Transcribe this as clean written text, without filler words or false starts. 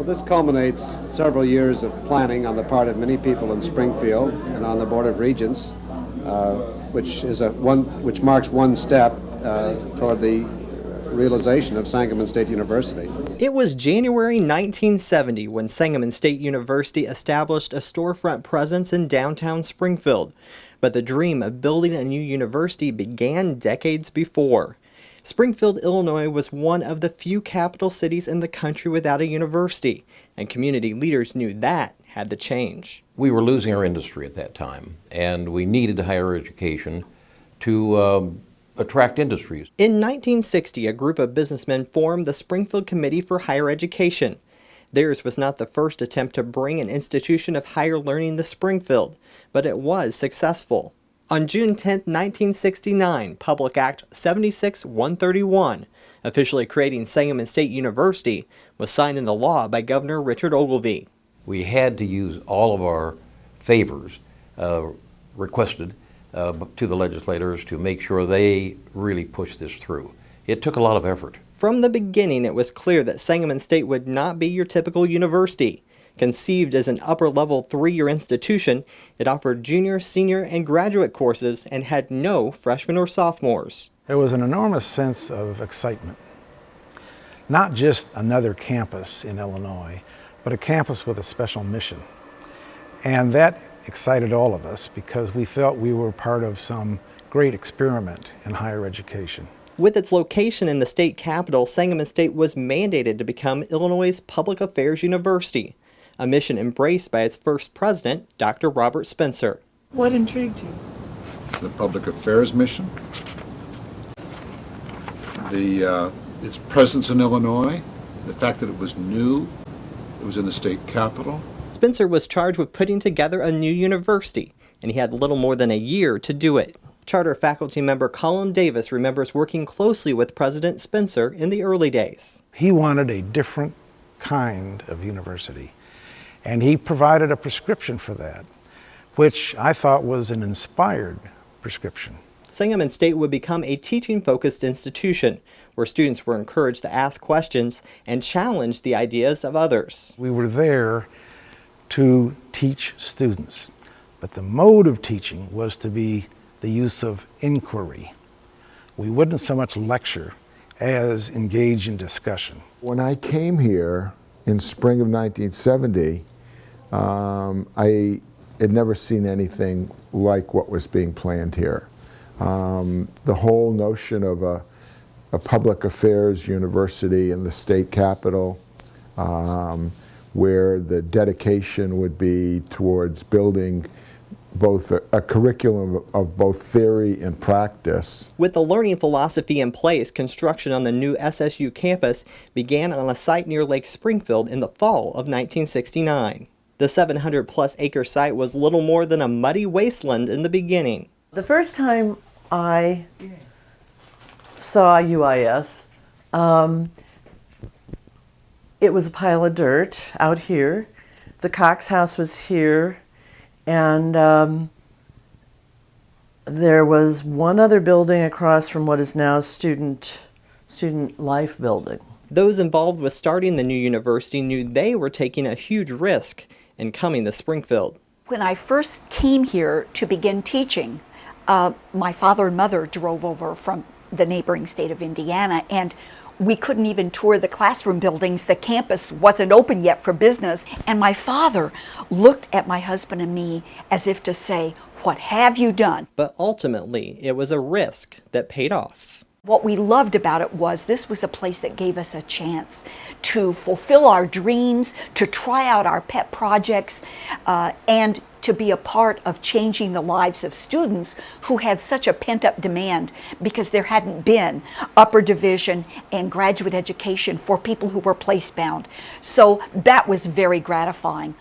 Well, this culminates several years of planning on the part of many people in Springfield and on the Board of Regents, which marks one step toward the realization of Sangamon State University. It was January 1970 when Sangamon State University established a storefront presence in downtown Springfield, but the dream of building a new university began decades before. Springfield, Illinois was one of the few capital cities in the country without a university, and community leaders knew that had to change. We were losing our industry at that time, and we needed higher education to attract industries. In 1960, a group of businessmen formed the Springfield Committee for Higher Education. Theirs was not the first attempt to bring an institution of higher learning to Springfield, but it was successful. On June 10, 1969, Public Act 76-131, officially creating Sangamon State University, was signed into law by Governor Richard Ogilvie. We had to use all of our favors requested to the legislators to make sure they really pushed this through. It took a lot of effort. From the beginning, it was clear that Sangamon State would not be your typical university. Conceived as an upper-level 3-year institution, it offered junior, senior, and graduate courses and had no freshmen or sophomores. There was an enormous sense of excitement. Not just another campus in Illinois, but a campus with a special mission. And that excited all of us because we felt we were part of some great experiment in higher education. With its location in the state capital, Sangamon State was mandated to become Illinois' public affairs university, a mission embraced by its first president, Dr. Robert Spencer. What intrigued you? The public affairs mission, its presence in Illinois, the fact that it was new, it was in the state capital. Spencer was charged with putting together a new university, and he had little more than a year to do it. Charter faculty member Colin Davis remembers working closely with President Spencer in the early days. He wanted a different kind of university, and he provided a prescription for that, which I thought was an inspired prescription. Sangamon State would become a teaching-focused institution where students were encouraged to ask questions and challenge the ideas of others. We were there to teach students, but the mode of teaching was to be the use of inquiry. We wouldn't so much lecture as engage in discussion. When I came here in spring of 1970, I had never seen anything like what was being planned here. The whole notion of a public affairs university in the state capital, where the dedication would be towards building both a curriculum of both theory and practice. With the learning philosophy in place, construction on the new SSU campus began on a site near Lake Springfield in the fall of 1969. The 700-plus acre site was little more than a muddy wasteland in the beginning. The first time I saw UIS, it was a pile of dirt out here. The Cox house was here, and there was one other building across from what is now Student Life Building. Those involved with starting the new university knew they were taking a huge risk in coming to Springfield. When I first came here to begin teaching, my father and mother drove over from the neighboring state of Indiana, and we couldn't even tour the classroom buildings. The campus wasn't open yet for business, and my father looked at my husband and me as if to say, "What have you done?" But ultimately, it was a risk that paid off. What we loved about it was this was a place that gave us a chance to fulfill our dreams, to try out our pet projects, and to be a part of changing the lives of students who had such a pent-up demand because there hadn't been upper division and graduate education for people who were place-bound. So that was very gratifying.